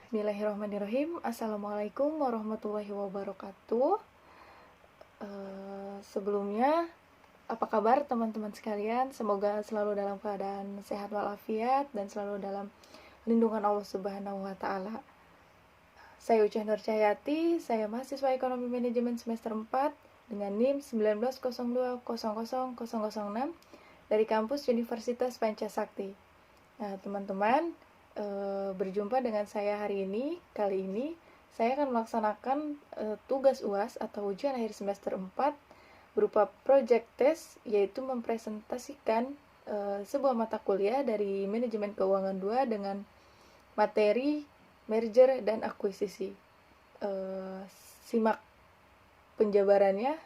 Bismillahirrahmanirrahim. Assalamualaikum warahmatullahi wabarakatuh. Sebelumnya, apa kabar teman-teman sekalian? Semoga selalu dalam keadaan sehat walafiat dan selalu dalam lindungan Allah Subhanahu wa Ta'ala. Saya Ucah Nur Cahyati, saya mahasiswa Ekonomi Manajemen semester 4 dengan NIM 1902000006 dari kampus Universitas Pancasakti. Nah, teman-teman, berjumpa dengan saya hari ini. Kali ini saya akan melaksanakan tugas UAS atau ujian akhir semester 4 berupa project test, yaitu mempresentasikan sebuah mata kuliah dari Manajemen Keuangan 2 dengan materi merger dan akuisisi. Simak penjabarannya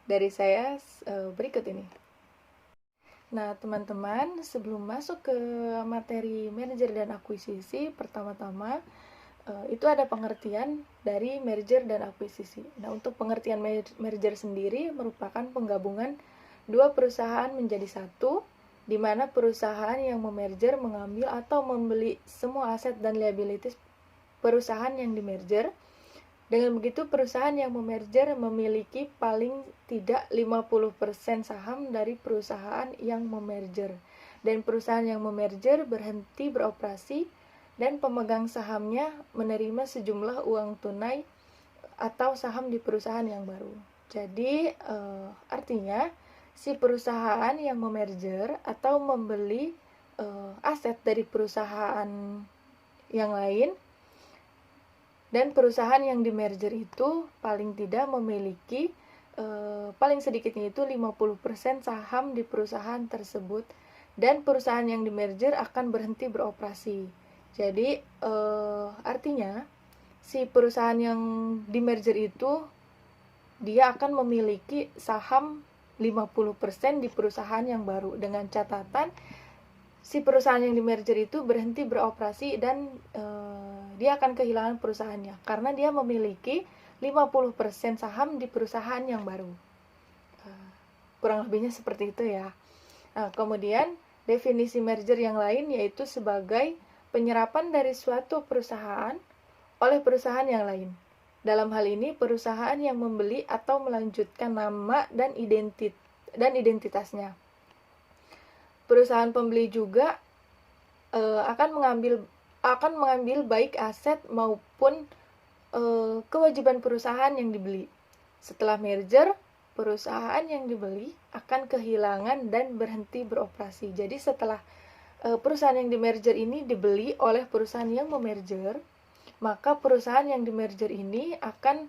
dari saya berikut ini. Nah, teman-teman, sebelum masuk ke materi merger dan akuisisi, pertama-tama itu ada pengertian dari merger dan akuisisi. Nah, untuk pengertian merger sendiri merupakan penggabungan dua perusahaan menjadi satu, di mana perusahaan yang memerger mengambil atau membeli semua aset dan liabilities perusahaan yang dimerger. Dengan begitu, perusahaan yang memerger memiliki paling tidak 50% saham dari perusahaan yang memerger. Dan perusahaan yang memerger berhenti beroperasi dan pemegang sahamnya menerima sejumlah uang tunai atau saham di perusahaan yang baru. Jadi, artinya si perusahaan yang memerger atau membeli aset dari perusahaan yang lain, dan perusahaan yang dimerger itu paling tidak memiliki paling sedikitnya itu 50% saham di perusahaan tersebut, dan perusahaan yang dimerger akan berhenti beroperasi. Jadi artinya si perusahaan yang dimerger itu dia akan memiliki saham 50% di perusahaan yang baru, dengan catatan si perusahaan yang dimerger itu berhenti beroperasi dan dia akan kehilangan perusahaannya karena dia memiliki 50% saham di perusahaan yang baru. Kurang lebihnya seperti itu ya. Nah, kemudian definisi merger yang lain yaitu sebagai penyerapan dari suatu perusahaan oleh perusahaan yang lain. Dalam hal ini, perusahaan yang membeli atau melanjutkan nama dan identitasnya. Perusahaan pembeli juga akan mengambil baik aset maupun kewajiban perusahaan yang dibeli. Setelah merger, perusahaan yang dibeli akan kehilangan dan berhenti beroperasi. Jadi setelah perusahaan yang dimerger ini dibeli oleh perusahaan yang memerger, maka perusahaan yang dimerger ini akan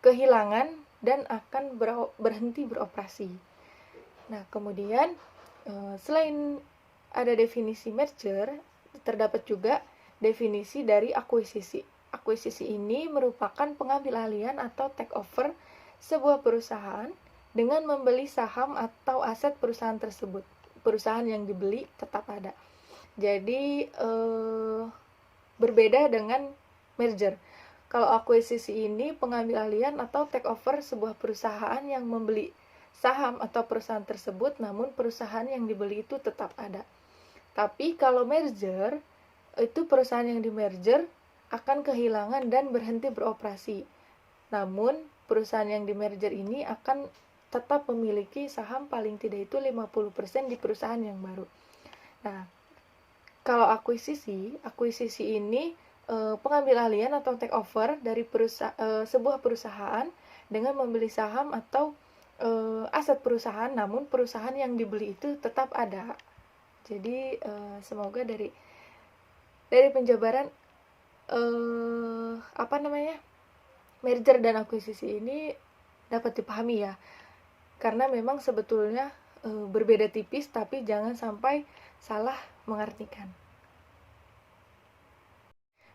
kehilangan dan akan berhenti beroperasi. Nah, kemudian selain ada definisi merger, terdapat juga definisi dari akuisisi. Akuisisi ini merupakan pengambil alihan atau take over sebuah perusahaan dengan membeli saham atau aset perusahaan tersebut. Perusahaan yang dibeli tetap ada. Jadi berbeda dengan merger. Kalau akuisisi ini pengambil alihan atau take over sebuah perusahaan yang membeli saham atau perusahaan tersebut, namun perusahaan yang dibeli itu tetap ada. Tapi kalau merger, itu perusahaan yang dimerger akan kehilangan dan berhenti beroperasi. Namun, perusahaan yang dimerger ini akan tetap memiliki saham paling tidak itu 50% di perusahaan yang baru. Nah, kalau akuisisi ini pengambil alihan atau take over dari sebuah perusahaan dengan membeli saham atau aset perusahaan, namun perusahaan yang dibeli itu tetap ada. Jadi semoga dari penjabaran merger dan akuisisi ini dapat dipahami ya, karena memang sebetulnya berbeda tipis, tapi jangan sampai salah mengartikan.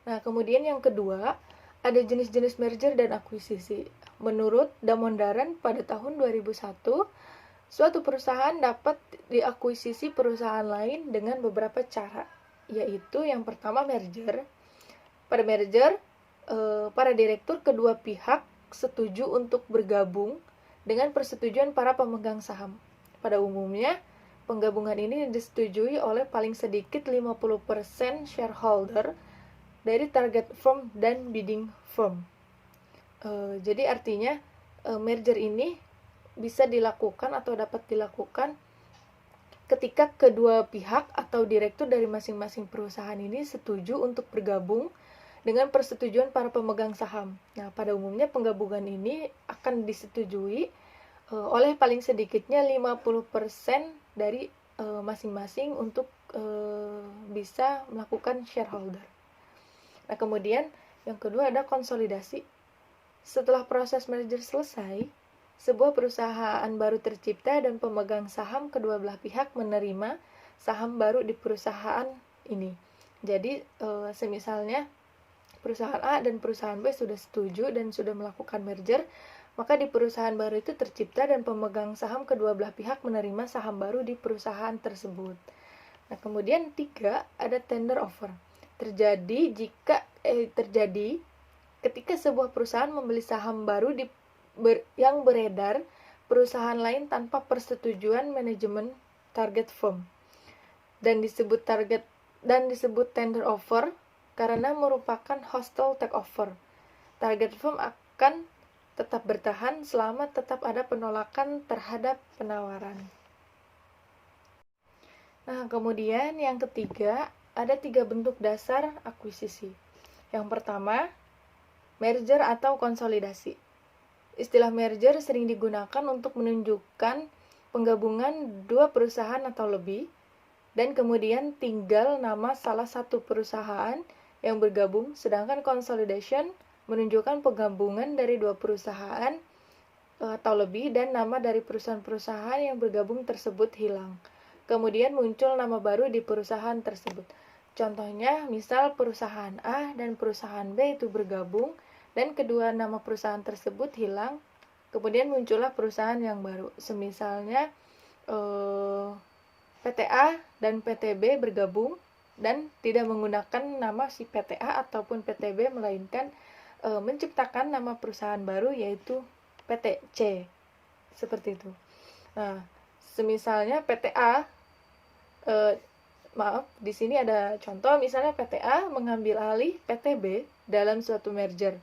Nah, kemudian yang kedua, ada jenis-jenis merger dan akuisisi. Menurut Damodaran pada tahun 2001, suatu perusahaan dapat diakuisisi perusahaan lain dengan beberapa cara, yaitu yang pertama merger. Pada merger, para direktur kedua pihak setuju untuk bergabung dengan persetujuan para pemegang saham. Pada umumnya, penggabungan ini disetujui oleh paling sedikit 50% shareholder dari target firm dan bidding firm. Jadi artinya merger ini bisa dilakukan atau dapat dilakukan ketika kedua pihak atau direktur dari masing-masing perusahaan ini setuju untuk bergabung dengan persetujuan para pemegang saham. Nah, pada umumnya penggabungan ini akan disetujui oleh paling sedikitnya 50% dari masing-masing untuk bisa melakukan shareholder. Nah, kemudian yang kedua ada konsolidasi. Setelah proses merger selesai, sebuah perusahaan baru tercipta dan pemegang saham kedua belah pihak menerima saham baru di perusahaan ini. Jadi, semisalnya perusahaan A dan perusahaan B sudah setuju dan sudah melakukan merger, maka di perusahaan baru itu tercipta dan pemegang saham kedua belah pihak menerima saham baru di perusahaan tersebut. Nah, kemudian 3, ada tender offer. Terjadi ketika sebuah perusahaan membeli saham baru yang beredar perusahaan lain tanpa persetujuan manajemen target firm, dan disebut tender offer karena merupakan hostile takeover. Target firm akan tetap bertahan selama tetap ada penolakan terhadap penawaran. Nah, kemudian yang ketiga, ada 3 bentuk dasar akuisisi. Yang pertama, merger atau konsolidasi. Istilah merger sering digunakan untuk menunjukkan penggabungan 2 perusahaan atau lebih, dan kemudian tinggal nama salah satu perusahaan yang bergabung, sedangkan consolidation menunjukkan penggabungan dari 2 perusahaan atau lebih dan nama dari perusahaan-perusahaan yang bergabung tersebut hilang. Kemudian muncul nama baru di perusahaan tersebut. Contohnya, misal perusahaan A dan perusahaan B itu bergabung, dan kedua nama perusahaan tersebut hilang, kemudian muncullah perusahaan yang baru. Semisalnya PT A dan PT B bergabung dan tidak menggunakan nama si PT A ataupun PT B, melainkan menciptakan nama perusahaan baru yaitu PT C. Seperti itu. Nah, semisalnya PT A, di sini ada contoh, misalnya PT A mengambil alih PT B dalam suatu merger.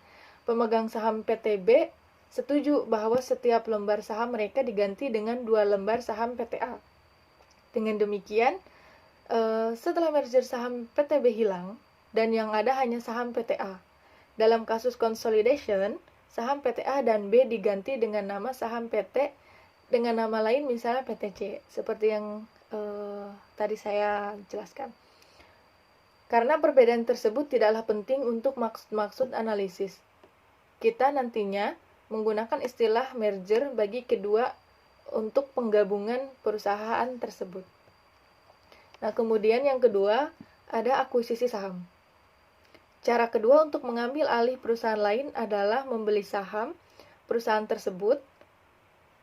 Pemegang saham PT B setuju bahwa setiap lembar saham mereka diganti dengan 2 lembar saham PT A. Dengan demikian, setelah merger saham PT B hilang dan yang ada hanya saham PT A. Dalam kasus consolidation, saham PT A dan B diganti dengan nama saham PT dengan nama lain, misalnya PT C, seperti yang tadi saya jelaskan. Karena perbedaan tersebut tidaklah penting untuk maksud analisis. Kita nantinya menggunakan istilah merger bagi kedua untuk penggabungan perusahaan tersebut. Nah, kemudian yang kedua, ada akuisisi saham. Cara kedua untuk mengambil alih perusahaan lain adalah membeli saham perusahaan tersebut,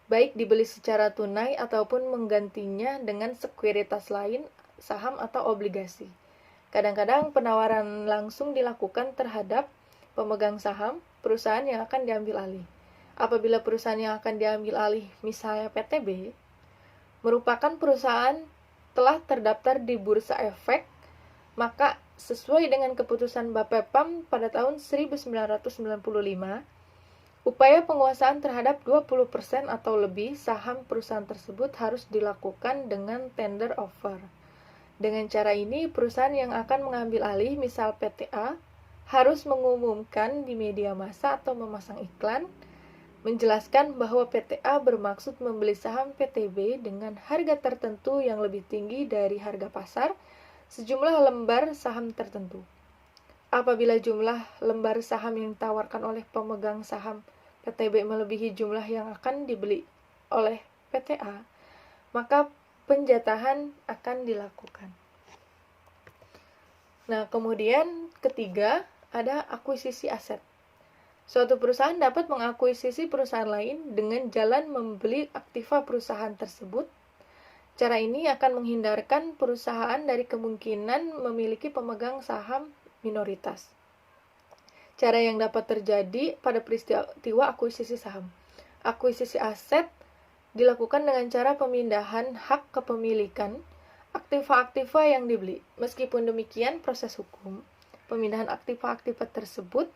baik dibeli secara tunai ataupun menggantinya dengan sekuritas lain, saham atau obligasi. Kadang-kadang penawaran langsung dilakukan terhadap pemegang saham perusahaan yang akan diambil alih. Apabila perusahaan yang akan diambil alih, misalnya PT B, merupakan perusahaan telah terdaftar di Bursa Efek, maka sesuai dengan keputusan Bapepam pada tahun 1995, upaya penguasaan terhadap 20% atau lebih saham perusahaan tersebut harus dilakukan dengan tender offer. Dengan cara ini, perusahaan yang akan mengambil alih, misal PT A, harus mengumumkan di media massa atau memasang iklan menjelaskan bahwa PT A bermaksud membeli saham PT B dengan harga tertentu yang lebih tinggi dari harga pasar sejumlah lembar saham tertentu. Apabila jumlah lembar saham yang ditawarkan oleh pemegang saham PT B melebihi jumlah yang akan dibeli oleh PT A, maka penjatahan akan dilakukan. Nah, kemudian ketiga, ada akuisisi aset. Suatu perusahaan dapat mengakuisisi perusahaan lain dengan jalan membeli aktiva perusahaan tersebut. Cara ini akan menghindarkan perusahaan dari kemungkinan memiliki pemegang saham minoritas. Cara yang dapat terjadi pada peristiwa akuisisi saham. Akuisisi aset dilakukan dengan cara pemindahan hak kepemilikan aktiva-aktiva yang dibeli. Meskipun demikian, proses hukum pemindahan aktiva-aktiva tersebut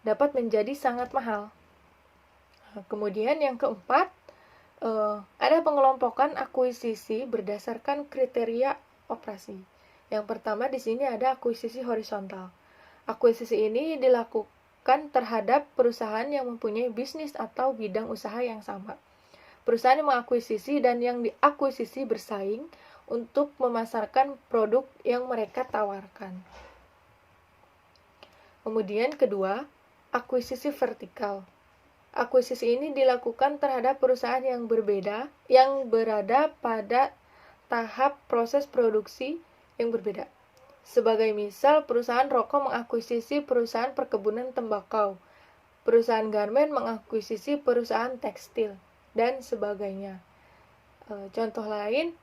dapat menjadi sangat mahal. Kemudian yang keempat, ada pengelompokan akuisisi berdasarkan kriteria operasi. Yang pertama di sini ada akuisisi horizontal. Akuisisi ini dilakukan terhadap perusahaan yang mempunyai bisnis atau bidang usaha yang sama. Perusahaan yang mengakuisisi dan yang diakuisisi bersaing untuk memasarkan produk yang mereka tawarkan. Kemudian kedua, akuisisi vertikal. Akuisisi ini dilakukan terhadap perusahaan yang berbeda, yang berada pada tahap proses produksi yang berbeda. Sebagai misal, perusahaan rokok mengakuisisi perusahaan perkebunan tembakau, perusahaan garmen mengakuisisi perusahaan tekstil, dan sebagainya. Contoh lain,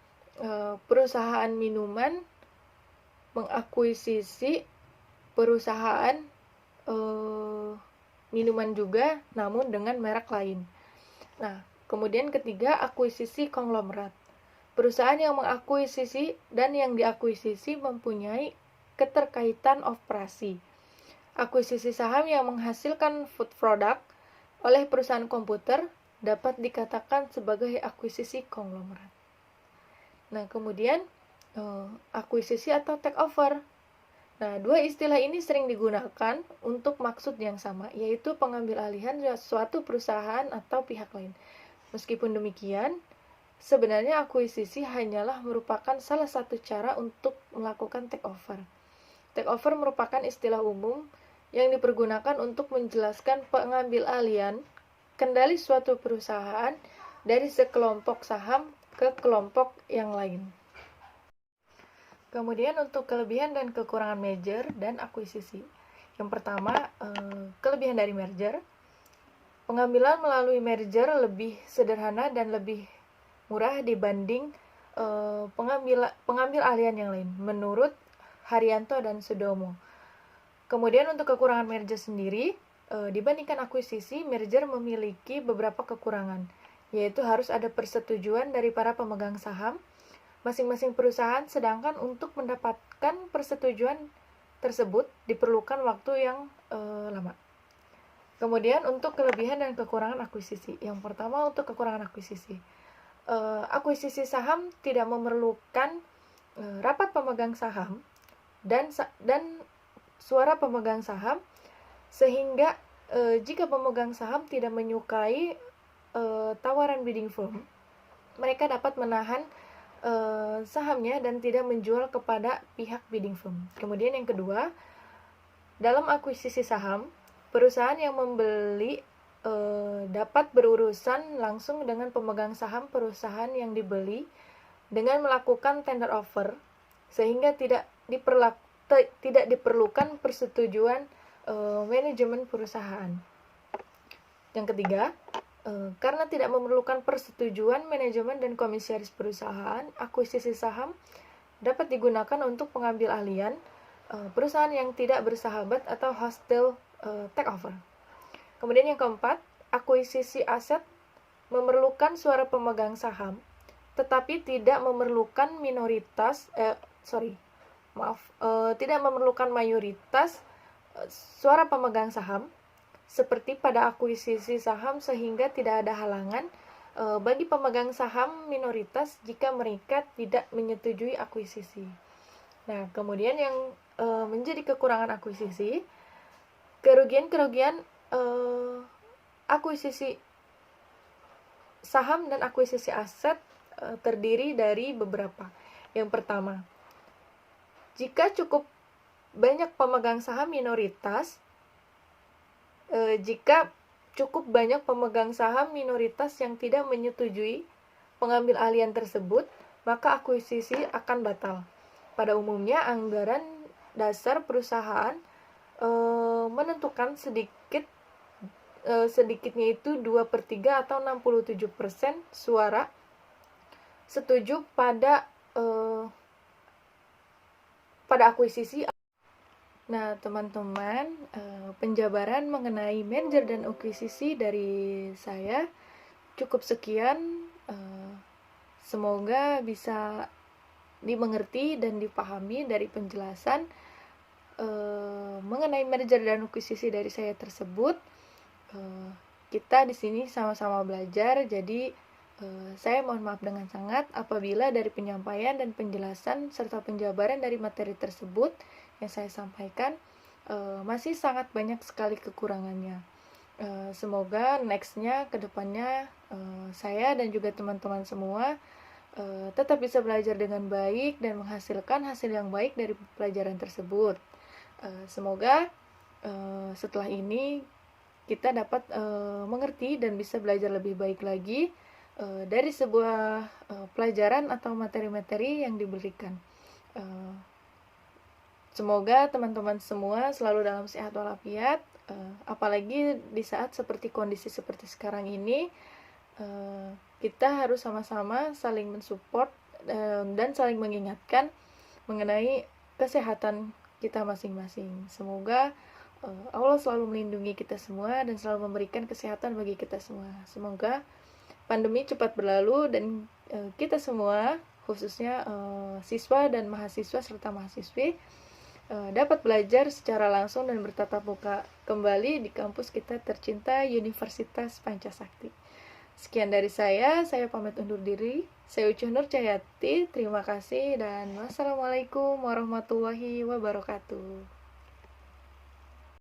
perusahaan minuman mengakuisisi perusahaan minuman juga, namun dengan merek lain. Nah, kemudian ketiga, akuisisi konglomerat. Perusahaan yang mengakuisisi dan yang diakuisisi mempunyai keterkaitan operasi. Akuisisi saham yang menghasilkan food product oleh perusahaan komputer dapat dikatakan sebagai akuisisi konglomerat. Nah, kemudian akuisisi atau takeover. Nah, dua istilah ini sering digunakan untuk maksud yang sama, yaitu pengambil alihan suatu perusahaan atau pihak lain. Meskipun demikian, sebenarnya akuisisi hanyalah merupakan salah satu cara untuk melakukan takeover. Takeover merupakan istilah umum yang dipergunakan untuk menjelaskan pengambil alihan kendali suatu perusahaan dari sekelompok saham ke kelompok yang lain. Kemudian untuk kelebihan dan kekurangan merger dan akuisisi. Yang pertama, kelebihan dari merger. Pengambilan melalui merger lebih sederhana dan lebih murah dibanding pengambil alihan yang lain, menurut Haryanto dan Sudomo. Kemudian untuk kekurangan merger sendiri, dibandingkan akuisisi, merger memiliki beberapa kekurangan, yaitu harus ada persetujuan dari para pemegang saham masing-masing perusahaan, sedangkan untuk mendapatkan persetujuan tersebut diperlukan waktu yang lama. Kemudian untuk kelebihan dan kekurangan akuisisi. Yang pertama untuk kekurangan akuisisi. Akuisisi saham tidak memerlukan rapat pemegang saham dan suara pemegang saham, sehingga jika pemegang saham tidak menyukai tawaran bidding firm, mereka dapat menahan sahamnya dan tidak menjual kepada pihak bidding firm. Kemudian yang kedua, dalam akuisisi saham, perusahaan yang membeli dapat berurusan langsung dengan pemegang saham perusahaan yang dibeli dengan melakukan tender offer, sehingga tidak diperlukan persetujuan manajemen perusahaan. Yang ketiga, karena tidak memerlukan persetujuan manajemen dan komisaris perusahaan, akuisisi saham dapat digunakan untuk pengambil alihan perusahaan yang tidak bersahabat atau hostile takeover. Kemudian yang keempat, akuisisi aset memerlukan suara pemegang saham, tetapi tidak memerlukan tidak memerlukan mayoritas suara pemegang saham, seperti pada akuisisi saham, sehingga tidak ada halangan bagi pemegang saham minoritas jika mereka tidak menyetujui akuisisi. Nah, kemudian yang menjadi kekurangan akuisisi, kerugian akuisisi saham dan akuisisi aset terdiri dari beberapa. Yang pertama, jika cukup banyak pemegang saham minoritas, yang tidak menyetujui pengambil alihan tersebut, maka akuisisi akan batal. Pada umumnya, anggaran dasar perusahaan menentukan sedikitnya itu 2/3 atau 67% suara setuju pada akuisisi. Nah, teman-teman, penjabaran mengenai merger dan akuisisi dari saya cukup sekian. Semoga bisa dimengerti dan dipahami dari penjelasan mengenai merger dan akuisisi dari saya tersebut. Kita di sini sama-sama belajar, jadi saya mohon maaf dengan sangat apabila dari penyampaian dan penjelasan serta penjabaran dari materi tersebut yang saya sampaikan masih sangat banyak sekali kekurangannya. Semoga nextnya kedepannya saya dan juga teman-teman semua tetap bisa belajar dengan baik dan menghasilkan hasil yang baik dari pelajaran tersebut. Semoga setelah ini kita dapat mengerti dan bisa belajar lebih baik lagi dari sebuah pelajaran atau materi-materi yang diberikan. Semoga teman-teman semua selalu dalam sehat walafiat, apalagi di saat seperti kondisi seperti sekarang ini, kita harus sama-sama saling mensupport dan saling mengingatkan mengenai kesehatan kita masing-masing. Semoga Allah selalu melindungi kita semua dan selalu memberikan kesehatan bagi kita semua. Semoga pandemi cepat berlalu dan kita semua, khususnya siswa dan mahasiswa serta mahasiswi, dapat belajar secara langsung dan bertatap muka kembali di kampus kita tercinta Universitas Pancasakti. Sekian dari saya pamit undur diri. Saya Ucuh Nur Cahyati, terima kasih dan wassalamualaikum warahmatullahi wabarakatuh.